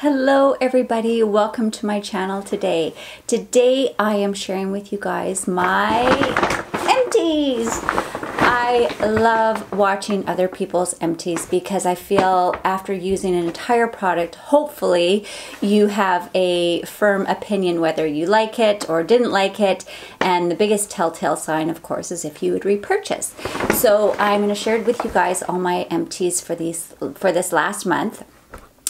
Hello everybody, welcome to my channel today. Today I am sharing with you guys my empties. I love watching other people's empties because I feel after using an entire product, hopefully you have a firm opinion whether you like it or didn't like it. And the biggest telltale sign, of course, is if you would repurchase. So I'm going to share with you guys all my empties for this last month.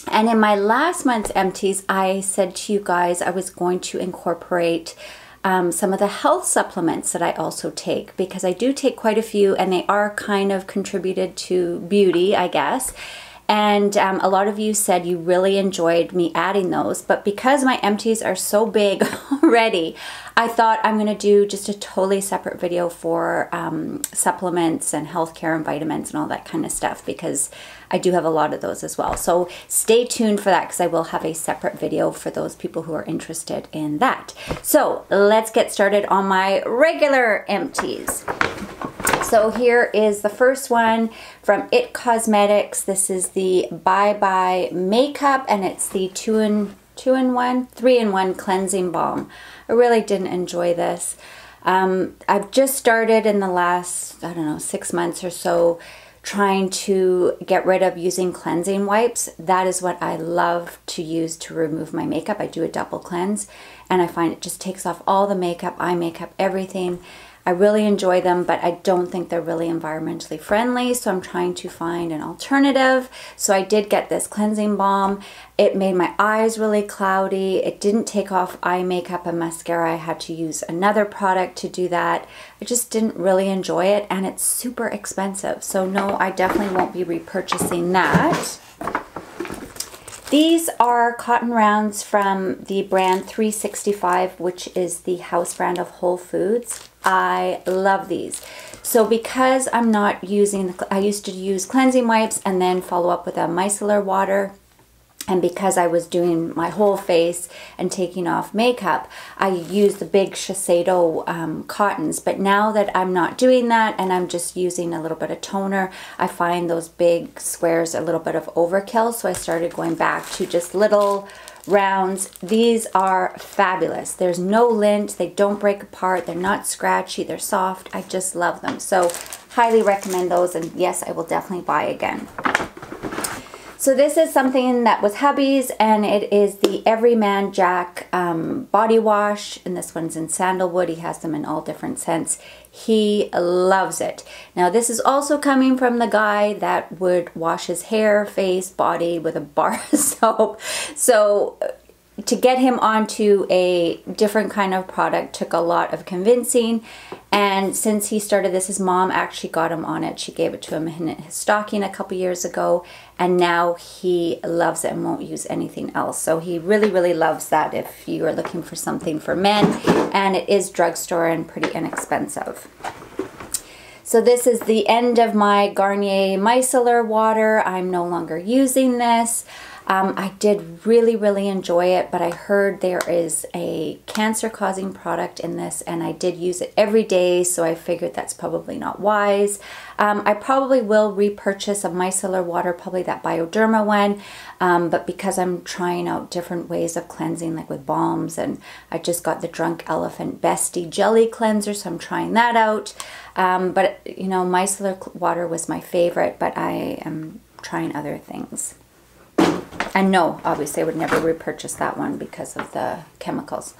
And in my last month's empties, I said to you guys I was going to incorporate some of the health supplements that I also take, because I do take quite a few and they are kind of contributed to beauty, I guess. And a lot of you said you really enjoyed me adding those, but because my empties are so big already, I thought I'm going to do just a totally separate video for supplements and healthcare and vitamins and all that kind of stuff, because I do have a lot of those as well. So stay tuned for that, because I will have a separate video for those people who are interested in that. So let's get started on my regular empties. So here is the first one from IT Cosmetics. This is the Bye Bye Makeup, and it's the 3-in-1 cleansing balm. I really didn't enjoy this. I've just started in the last, I don't know, 6 months or so trying to get rid of using cleansing wipes. That is what I love to use to remove my makeup. I do a double cleanse and I find it just takes off all the makeup, eye makeup, everything. I really enjoy them, but I don't think they're really environmentally friendly, so I'm trying to find an alternative. So I did get this cleansing balm. It made my eyes really cloudy. It didn't take off eye makeup and mascara. I had to use another product to do that. I just didn't really enjoy it, and it's super expensive. So no, I definitely won't be repurchasing that. These are cotton rounds from the brand 365, which is the house brand of Whole Foods. I love these. So because I'm not using, I used to use cleansing wipes and then follow up with a micellar water. And because I was doing my whole face and taking off makeup, I used the big Shiseido cottons. But now that I'm not doing that and I'm just using a little bit of toner, I find those big squares a little bit of overkill. So I started going back to just little rounds. These are fabulous. There's no lint. They don't break apart. They're not scratchy. They're soft. I just love them. So highly recommend those. And yes, I will definitely buy again. So this is something that was hubby's, and it is the Everyman Jack body wash, and this one's in sandalwood. He has them in all different scents. He loves it. Now this is also coming from the guy that would wash his hair, face, body with a bar of soap. So to get him onto a different kind of product took a lot of convincing. And since he started this, his mom actually got him on it. She gave it to him in his stocking a couple years ago, and now he loves it and won't use anything else. So he really, really loves that if you are looking for something for men. And it is drugstore and pretty inexpensive. So this is the end of my Garnier micellar water. I'm no longer using this. I did really, really enjoy it, but I heard there is a cancer-causing product in this, and I did use it every day, so I figured that's probably not wise. I probably will repurchase a micellar water, probably that Bioderma one, but because I'm trying out different ways of cleansing, like with balms, and I just got the Drunk Elephant Beste jelly cleanser, so I'm trying that out. But, you know, micellar water was my favorite, but I am trying other things. And no, obviously I would never repurchase that one because of the chemicals.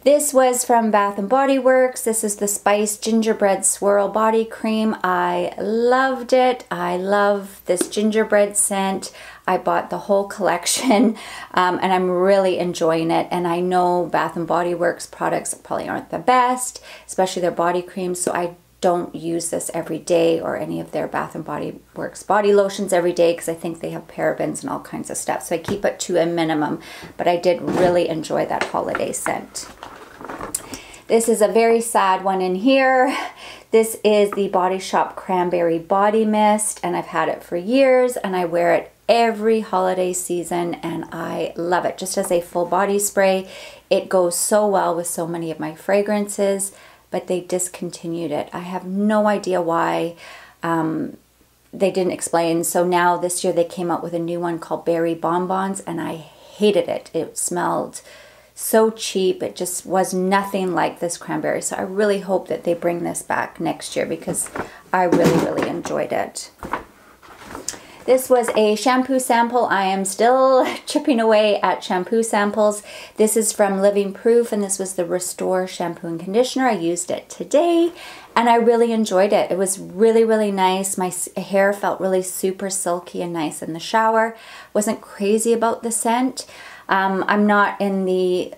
This was from Bath & Body Works. This is the Spice Gingerbread Swirl Body Cream. I loved it. I love this gingerbread scent. I bought the whole collection and I'm really enjoying it. And I know Bath & Body Works products probably aren't the best, especially their body creams, so I don't use this every day, or any of their Bath & Body Works body lotions every day, because I think they have parabens and all kinds of stuff. So I keep it to a minimum, but I did really enjoy that holiday scent. This is a very sad one in here. This is the Body Shop Cranberry Body Mist, and I've had it for years, and I wear it every holiday season, and I love it. Just as a full body spray, it goes so well with so many of my fragrances. But they discontinued it. I have no idea why. They didn't explain. So now this year they came out with a new one called Berry Bonbons, and I hated it. It smelled so cheap. It just was nothing like this Cranberry. So I really hope that they bring this back next year because I really, really enjoyed it. This was a shampoo sample. I am still chipping away at shampoo samples. This is from Living Proof, and this was the Restore shampoo and conditioner. I used it today, and I really enjoyed it. It was really, really nice. My hair felt really super silky and nice in the shower. Wasn't crazy about the scent. I'm not in the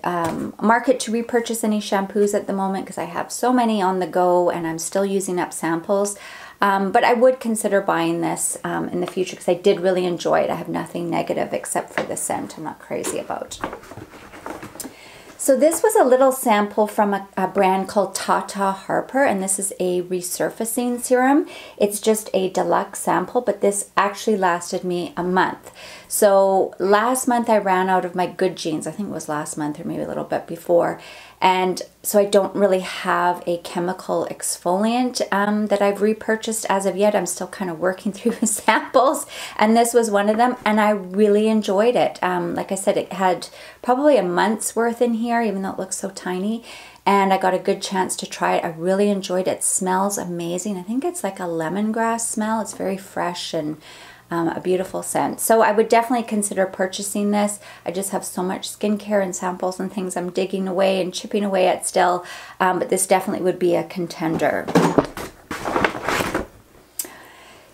market to repurchase any shampoos at the moment because I have so many on the go and I'm still using up samples. But I would consider buying this in the future because I did really enjoy it. I have nothing negative except for the scent I'm not crazy about. So this was a little sample from a brand called Tata Harper, and this is a resurfacing serum. It's just a deluxe sample, but this actually lasted me a month. So last month I ran out of my good genes. I think it was last month or maybe a little bit before. And so I don't really have a chemical exfoliant that I've repurchased as of yet. I'm still kind of working through the samples, and this was one of them, and I really enjoyed it. Like I said, it had probably a month's worth in here, even though it looks so tiny, and I got a good chance to try it. I really enjoyed it. It smells amazing. I think it's like a lemongrass smell. It's very fresh and a beautiful scent. So I would definitely consider purchasing this. I just have so much skincare and samples and things I'm digging away and chipping away at still, but this definitely would be a contender.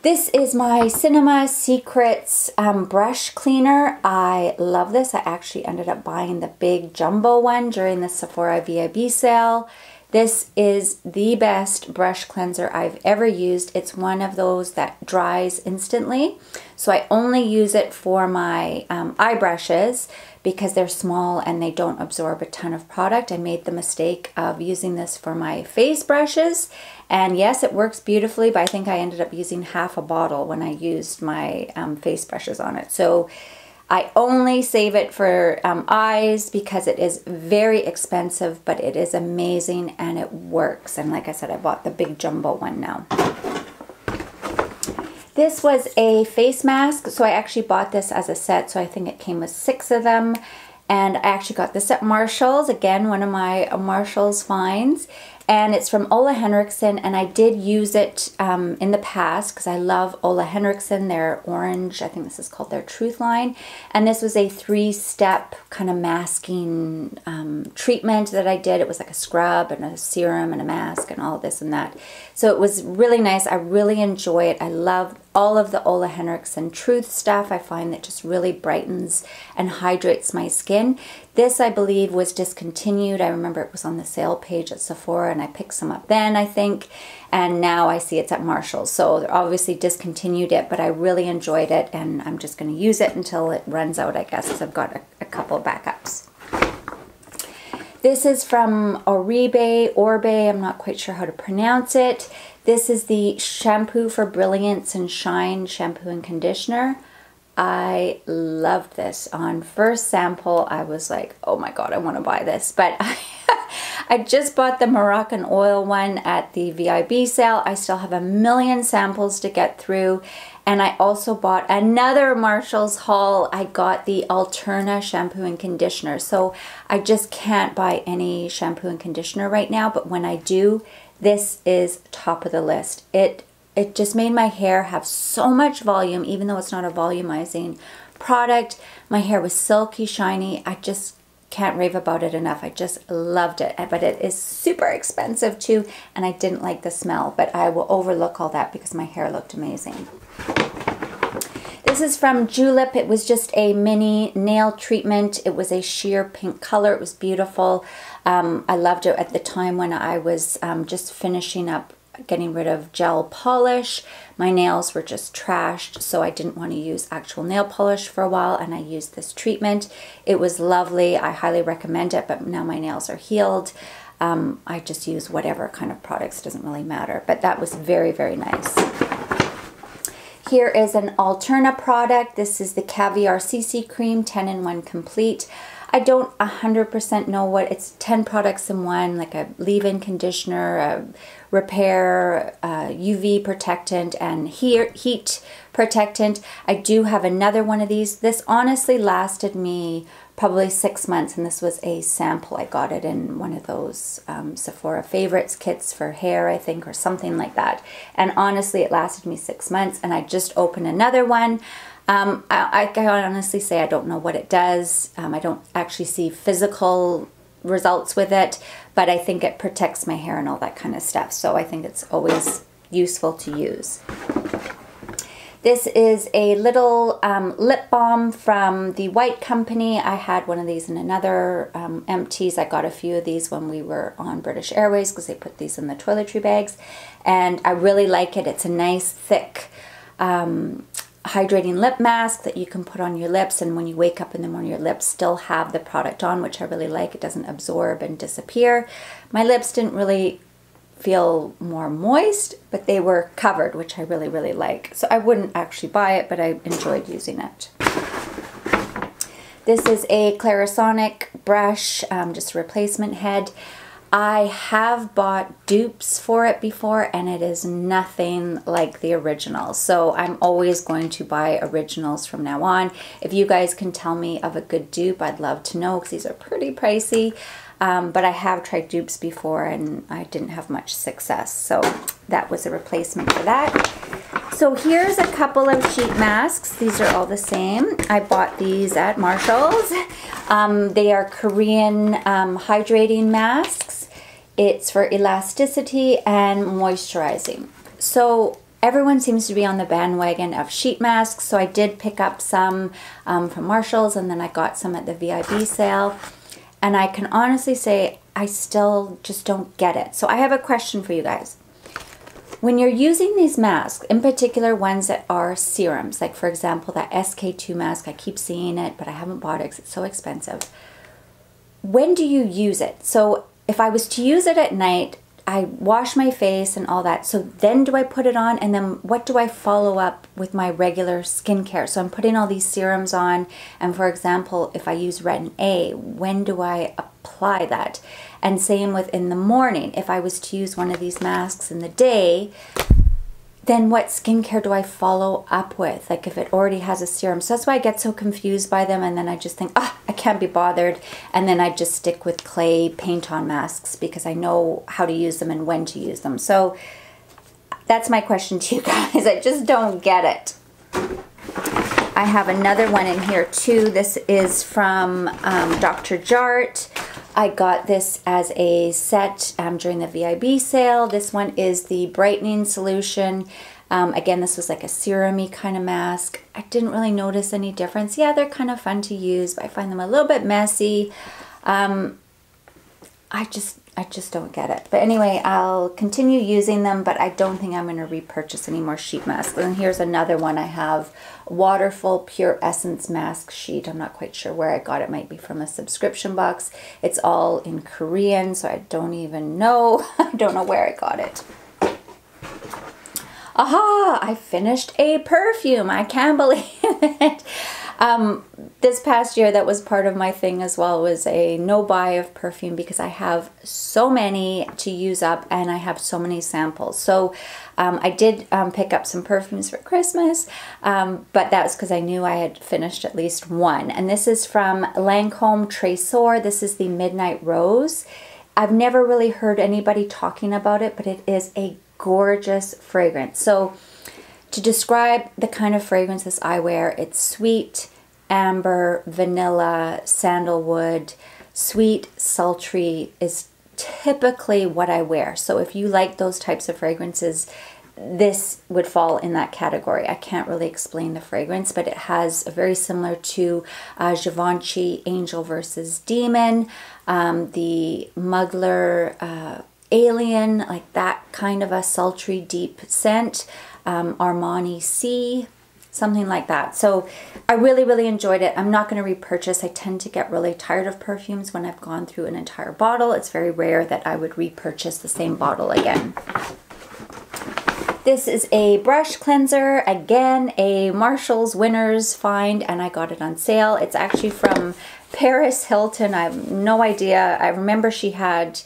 This is my Cinema Secrets brush cleaner. I love this. I actually ended up buying the big jumbo one during the Sephora VIB sale. This is the best brush cleanser I've ever used. It's one of those that dries instantly. So I only use it for my eye brushes because they're small and they don't absorb a ton of product. I made the mistake of using this for my face brushes. And yes, it works beautifully, but I think I ended up using half a bottle when I used my face brushes on it. So I only save it for eyes because it is very expensive, but it is amazing and it works. And like I said, I bought the big jumbo one now. This was a face mask, so I actually bought this as a set, so I think it came with 6 of them. And I actually got this at Marshall's, again, one of my Marshall's finds. And it's from Ole Henriksen, and I did use it in the past because I love Ole Henriksen, their orange, I think this is called their Truth line. And this was a 3-step kind of masking treatment that I did. It was like a scrub and a serum and a mask and all this and that. So it was really nice. I really enjoy it. I love all of the Ole Henriksen Truth stuff. I find that just really brightens and hydrates my skin. This, I believe, was discontinued. I remember it was on the sale page at Sephora, and I picked some up then, I think, and now I see it's at Marshall's. So they're obviously discontinued it, but I really enjoyed it, and I'm just going to use it until it runs out, I guess, because I've got a couple backups. This is from Oribe, I'm not quite sure how to pronounce it. This is the Shampoo for Brilliance and Shine Shampoo and Conditioner. I loved this. On first sample, I was like, oh my God, I want to buy this. But I just bought the Moroccan oil one at the VIB sale. I still have a million samples to get through. And I also bought another Marshall's haul. I got the Alterna shampoo and conditioner. So I just can't buy any shampoo and conditioner right now. But when I do, this is top of the list. It just made my hair have so much volume, even though it's not a volumizing product. My hair was silky, shiny. I just can't rave about it enough. I just loved it. But it is super expensive too, and I didn't like the smell. But I will overlook all that because my hair looked amazing. This is from Julep. It was just a mini nail treatment. It was a sheer pink color. It was beautiful. I loved it at the time when I was just finishing up getting rid of gel polish. My nails were just trashed, so I didn't want to use actual nail polish for a while, and I used this treatment. It was lovely. I highly recommend it, but now my nails are healed. I just use whatever kind of products, doesn't really matter, but that was very, very nice. Here is an Alterna product. This is the Caviar CC Cream 10-in-1 Complete. I don't 100% know what, it's 10 products in one, like a leave-in conditioner, a repair, UV protectant, and heat protectant. I do have another one of these. This honestly lasted me probably 6 months, and this was a sample. I got it in one of those Sephora favorites kits for hair, I think, or something like that. And honestly, it lasted me 6 months, and I just opened another one. I can honestly say I don't know what it does. I don't actually see physical results with it, but I think it protects my hair and all that kind of stuff. So I think it's always useful to use. This is a little lip balm from the White Company. I had one of these in another Empties. I got a few of these when we were on British Airways because they put these in the toiletry bags. And I really like it. It's a nice, thick, hydrating lip mask that you can put on your lips, and when you wake up in the morning your lips still have the product on, which I really like. It doesn't absorb and disappear. My lips didn't really feel more moist, but they were covered, which I really like. So I wouldn't actually buy it, but I enjoyed using it. This is a Clarisonic brush, just a replacement head. I have bought dupes for it before, and it is nothing like the original. So I'm always going to buy originals from now on. If you guys can tell me of a good dupe, I'd love to know, because these are pretty pricey. But I have tried dupes before, and I didn't have much success. So that was a replacement for that. So here's a couple of sheet masks. These are all the same. I bought these at Marshall's. They are Korean hydrating masks. It's for elasticity and moisturizing. So everyone seems to be on the bandwagon of sheet masks. So I did pick up some from Marshall's, and then I got some at the VIB sale. And I can honestly say I still just don't get it. So I have a question for you guys. When you're using these masks, in particular ones that are serums, like for example that SK2 mask, I keep seeing it, but I haven't bought it because it's so expensive. When do you use it? So if I was to use it at night, I wash my face and all that. So then do I put it on, and then what do I follow up with my regular skincare? So I'm putting all these serums on, and for example, if I use Retin A, when do I apply that? And same with in the morning. If I was to use one of these masks in the day, then what skincare do I follow up with? Like if it already has a serum. So that's why I get so confused by them, and then I just think, ah, I can't be bothered. And then I just stick with clay paint-on masks because I know how to use them and when to use them. So that's my question to you guys. I just don't get it. I have another one in here too. This is from Dr. DRUART. I got this as a set during the VIB sale. This one is the brightening solution. Again, this was like a serum-y kind of mask. I didn't really notice any difference. Yeah, they're kind of fun to use, but I find them a little bit messy. I just don't get it. But anyway, I'll continue using them, but I don't think I'm going to repurchase any more sheet masks. And here's another one I have, Waterful Pure Essence Mask Sheet. I'm not quite sure where I got it. It might be from a subscription box. It's all in Korean, so I don't even know. I don't know where I got it. Aha! I finished a perfume. I can't believe it. This past year, that was part of my thing as well, was a no buy of perfume because I have so many to use up and I have so many samples. So I did pick up some perfumes for Christmas, but that was because I knew I had finished at least one. And this is from Lancome Tresor. This is the Midnight Rose. I've never really heard anybody talking about it, but it is a gorgeous fragrance. So to describe the kind of fragrances I wear, it's sweet, amber, vanilla, sandalwood. Sweet, sultry is typically what I wear. So if you like those types of fragrances, this would fall in that category. I can't really explain the fragrance, but it has a very similar to Givenchy Angel versus Demon, the Mugler Alien, like that kind of a sultry, deep scent. Armani C, something like that. So I really enjoyed it. I'm not going to repurchase. I tend to get really tired of perfumes when I've gone through an entire bottle. It's very rare that I would repurchase the same bottle again. This is a brush cleanser, again a Marshall's Winners find, and I got it on sale. It's actually from Paris Hilton. I have no idea. I remember she had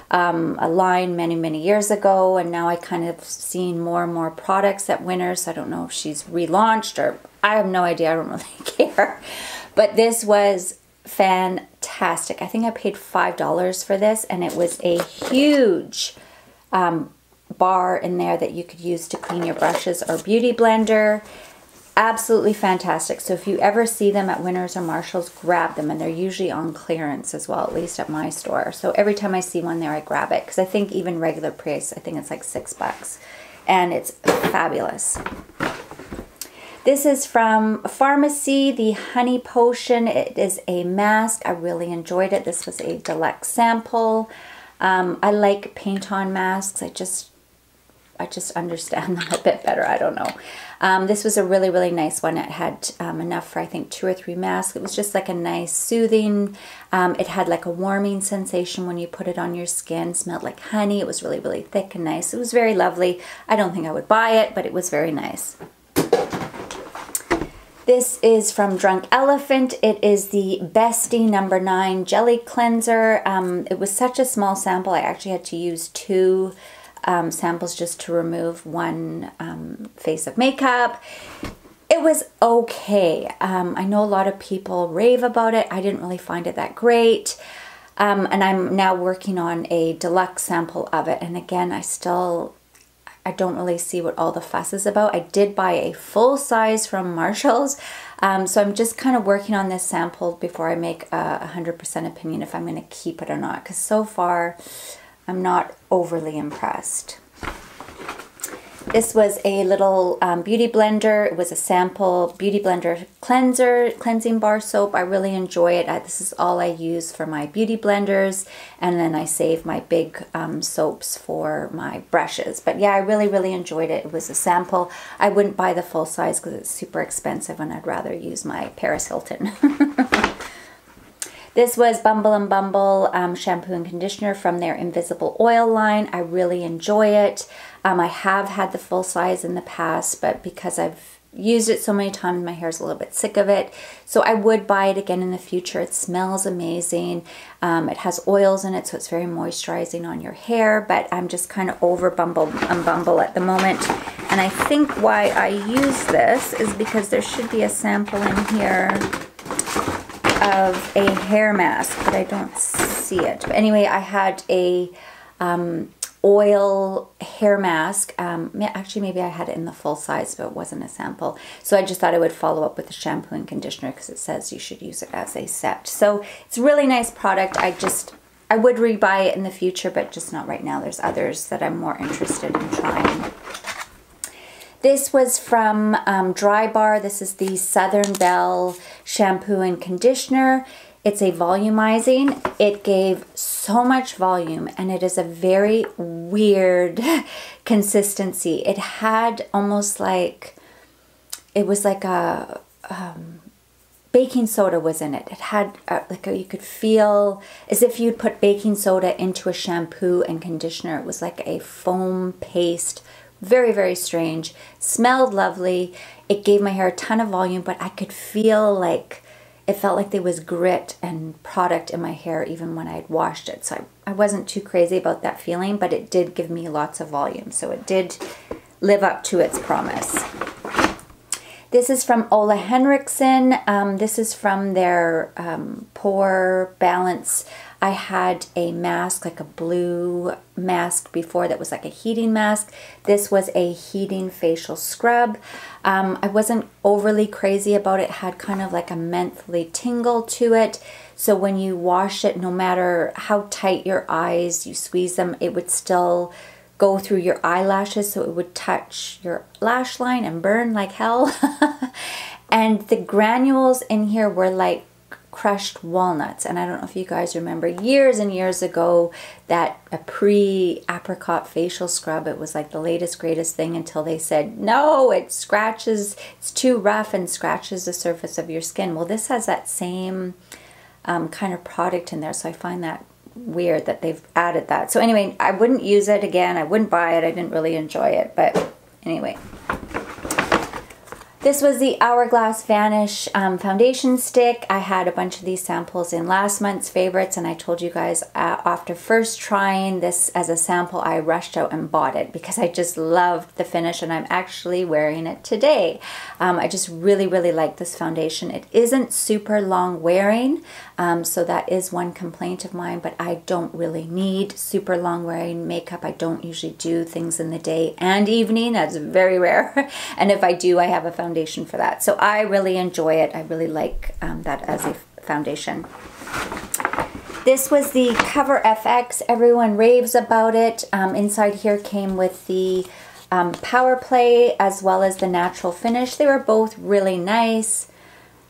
a line many years ago, and now I kind of seen more and more products at Winners. I don't know if she's relaunched, or I have no idea. I don't really care. But this was fantastic. I think I paid $5 for this, and it was a huge bar in there that you could use to clean your brushes or beauty blender. Absolutely fantastic. So if you ever see them at Winners or Marshalls, grab them, and they're usually on clearance as well, at least at my store. So every time I see one there, I grab it, because I think even regular price, I think it's like $6, and it's fabulous. This is from Farmacy, the Honey Potion. It is a mask. I really enjoyed it. This was a deluxe sample. I like paint-on masks. I just understand them a bit better. I don't know. This was a really nice one. It had enough for, I think, 2 or 3 masks. It was just like a nice soothing. It had like a warming sensation when you put it on your skin. Smelled like honey. It was really thick and nice. It was very lovely. I don't think I would buy it, but it was very nice. This is from Drunk Elephant. It is the Beste No. 9 Jelly Cleanser. It was such a small sample. I actually had to use 2 samples just to remove 1 face of makeup. It was okay. I know a lot of people rave about it. I didn't really find it that great. And I'm now working on a deluxe sample of it. And again, I don't really see what all the fuss is about. I did buy a full size from Marshall's. So I'm just kind of working on this sample before I make a 100% opinion if I'm going to keep it or not. Because so far, I'm not overly impressed. This was a little beauty blender. It was a sample beauty blender cleansing bar soap. I really enjoy it. This is all I use for my beauty blenders, and then I save my big soaps for my brushes. But yeah, I really enjoyed it. It was a sample. I wouldn't buy the full size because it's super expensive, and I'd rather use my Paris Hilton. This was Bumble and Bumble shampoo and conditioner from their Invisible Oil line. I really enjoy it. I have had the full size in the past, but because I've used it so many times, my hair's a little bit sick of it. So I would buy it again in the future. It smells amazing. It has oils in it, so it's very moisturizing on your hair, but I'm just kind of over Bumble and Bumble at the moment. And I think why I use this is because there should be a sample in here of a hair mask, but I don't see it. But anyway, I had a oil hair mask. Actually, maybe I had it in the full size, but it wasn't a sample. So I just thought I would follow up with the shampoo and conditioner because it says you should use it as a set. So it's a really nice product. I would rebuy it in the future, but just not right now. There's others that I'm more interested in trying. This was from Dry Bar. This is the Southern Belle shampoo and conditioner. It's a volumizing. It gave so much volume, and it is a very weird consistency. It had almost like, it was like a baking soda was in it. It had you could feel as if you'd put baking soda into a shampoo and conditioner. It was like a foam paste. Very strange. Smelled lovely. It gave my hair a ton of volume, but I could feel like it felt like there was grit and product in my hair even when I had washed it. So I wasn't too crazy about that feeling, but it did give me lots of volume. So it did live up to its promise. This is from Ole Henriksen. This is from their Pore Balance. I had a mask, like a blue mask before that was like a heating mask. This was a heating facial scrub. I wasn't overly crazy about it. It had kind of like a mentally tingle to it. So when you wash it, no matter how tight your eyes, you squeeze them, it would still go through your eyelashes, so it would touch your lash line and burn like hell. And the granules in here were like crushed walnuts, and I don't know if you guys remember years and years ago that a pre-apricot facial scrub, it was like the latest greatest thing until they said no, it scratches, it's too rough and scratches the surface of your skin. Well, this has that same kind of product in there, so I find that weird that they've added that. So anyway, I wouldn't use it again. I wouldn't buy it. I didn't really enjoy it, but Anyway. This was the Hourglass Vanish foundation stick. I had a bunch of these samples in last month's favorites, and I told you guys after first trying this as a sample, I rushed out and bought it because I just loved the finish, and I'm actually wearing it today. I just really, really like this foundation. It isn't super long wearing, so that is one complaint of mine, but I don't really need super long wearing makeup. I don't usually do things in the day and evening. That's very rare. And if I do, I have a foundation for that. So I really enjoy it. I really like that as a foundation. This was the Cover FX. Everyone raves about it. Inside here came with the Power Play as well as the Natural Finish. They were both really nice.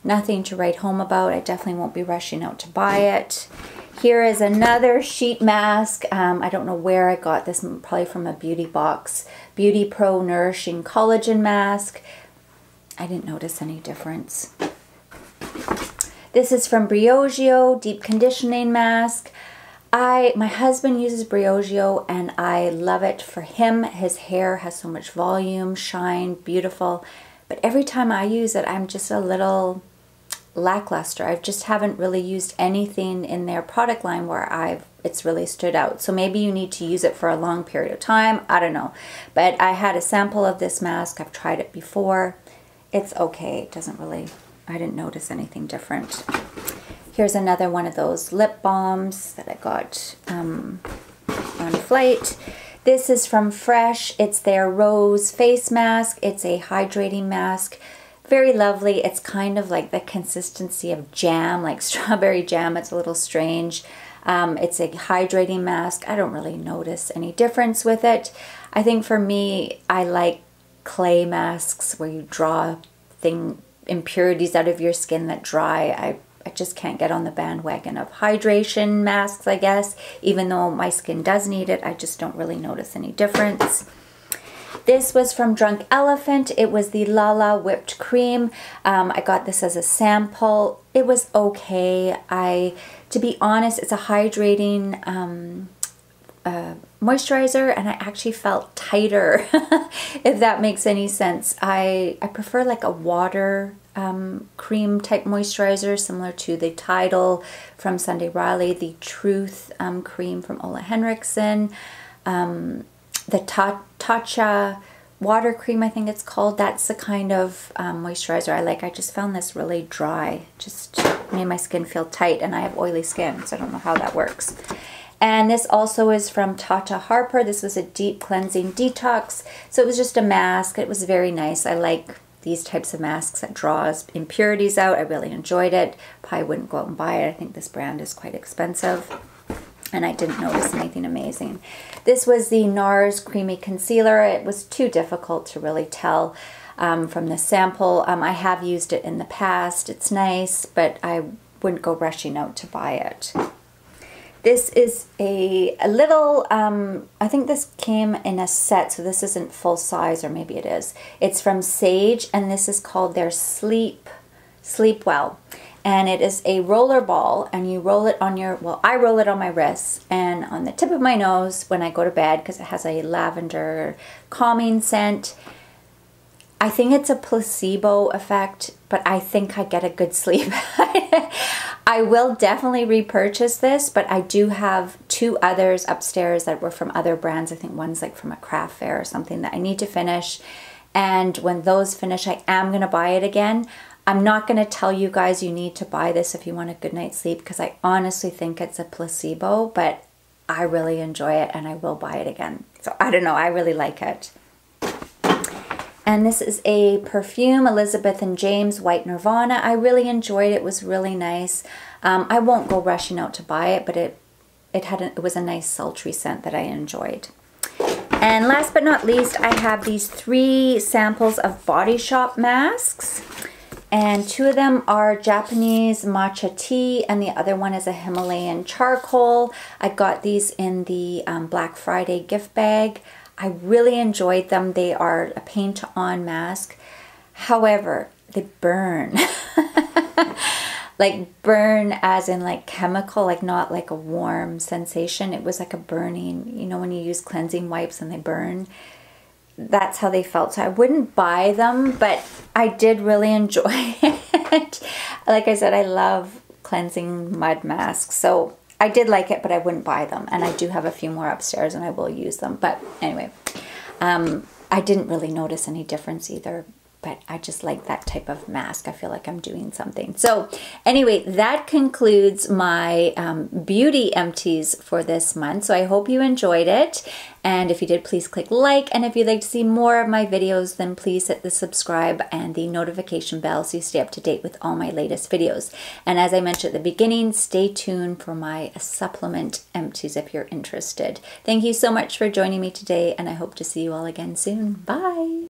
Nothing to write home about. I definitely won't be rushing out to buy it. Here is another sheet mask. I don't know where I got this, probably from a beauty box. Beauty Pro Nourishing Collagen Mask. I didn't notice any difference. This is from Briogeo Deep Conditioning Mask. My husband uses Briogeo and I love it for him. His hair has so much volume, shine, beautiful. But every time I use it, I'm just a little lackluster. I just haven't really used anything in their product line where it's really stood out. So maybe you need to use it for a long period of time. I don't know. But I had a sample of this mask. I've tried it before. It's okay. It doesn't really, I didn't notice anything different. Here's another one of those lip balms that I got on flight. This is from Fresh. It's their Rose Face Mask. It's a hydrating mask. Very lovely. It's kind of like the consistency of jam, like strawberry jam. It's a little strange. It's a hydrating mask. I don't really notice any difference with it. I think for me, I like clay masks where you draw impurities out of your skin that dry. I just can't get on the bandwagon of hydration masks, I guess. Even though my skin does need it, I just don't really notice any difference. This was from Drunk Elephant. It was the Lala Whipped Cream. I got this as a sample. It was okay. To be honest, it's a hydrating moisturizer, and I actually felt tighter, if that makes any sense. I prefer like a water cream type moisturizer, similar to the Tidal from Sunday Riley, the Truth cream from Ole Henriksen, the Tata water cream, I think it's called. That's the kind of moisturizer I like. I just found this really dry. Just made my skin feel tight, and I have oily skin, so I don't know how that works. And this also is from Tata Harper. This was a deep cleansing detox. So it was just a mask. It was very nice. I like these types of masks that draws impurities out. I really enjoyed it. Probably wouldn't go out and buy it. I think this brand is quite expensive. And I didn't notice anything amazing. This was the NARS Creamy Concealer. It was too difficult to really tell from the sample. I have used it in the past. It's nice, but I wouldn't go rushing out to buy it. This is a little, I think this came in a set, so this isn't full size, or maybe it is. It's from Saje, and this is called their Sleep Well. And it is a roller ball, and you roll it on your, well, I roll it on my wrists and on the tip of my nose when I go to bed, because it has a lavender calming scent. I think it's a placebo effect, but I think I get a good sleep. I will definitely repurchase this, but I do have two others upstairs that were from other brands. I think one's like from a craft fair or something that I need to finish. And when those finish, I am going to buy it again. I'm not going to tell you guys you need to buy this if you want a good night's sleep, because I honestly think it's a placebo, but I really enjoy it and I will buy it again. So I don't know, I really like it. And this is a perfume, Elizabeth & James White Nirvana. I really enjoyed it. It was really nice. I won't go rushing out to buy it, but it was a nice sultry scent that I enjoyed. And last but not least, I have these 3 samples of Body Shop masks. And 2 of them are Japanese matcha tea, and the other one is a Himalayan charcoal. I got these in the Black Friday gift bag. I really enjoyed them. They are a paint-on mask. However, they burn. Like burn as in like chemical, like not like a warm sensation. It was like a burning, you know when you use cleansing wipes and they burn? that's how they felt. So I wouldn't buy them, but I did really enjoy it. Like I said, I love cleansing mud masks. So I did like it, but I wouldn't buy them. And I do have a few more upstairs and I will use them. But anyway, I didn't really notice any difference either. But I just like that type of mask. I feel like I'm doing something. So anyway, that concludes my beauty empties for this month. So I hope you enjoyed it. And if you did, please click like. And if you'd like to see more of my videos, then please hit the subscribe and the notification bell so you stay up to date with all my latest videos. And as I mentioned at the beginning, stay tuned for my supplement empties if you're interested. Thank you so much for joining me today, and I hope to see you all again soon. Bye.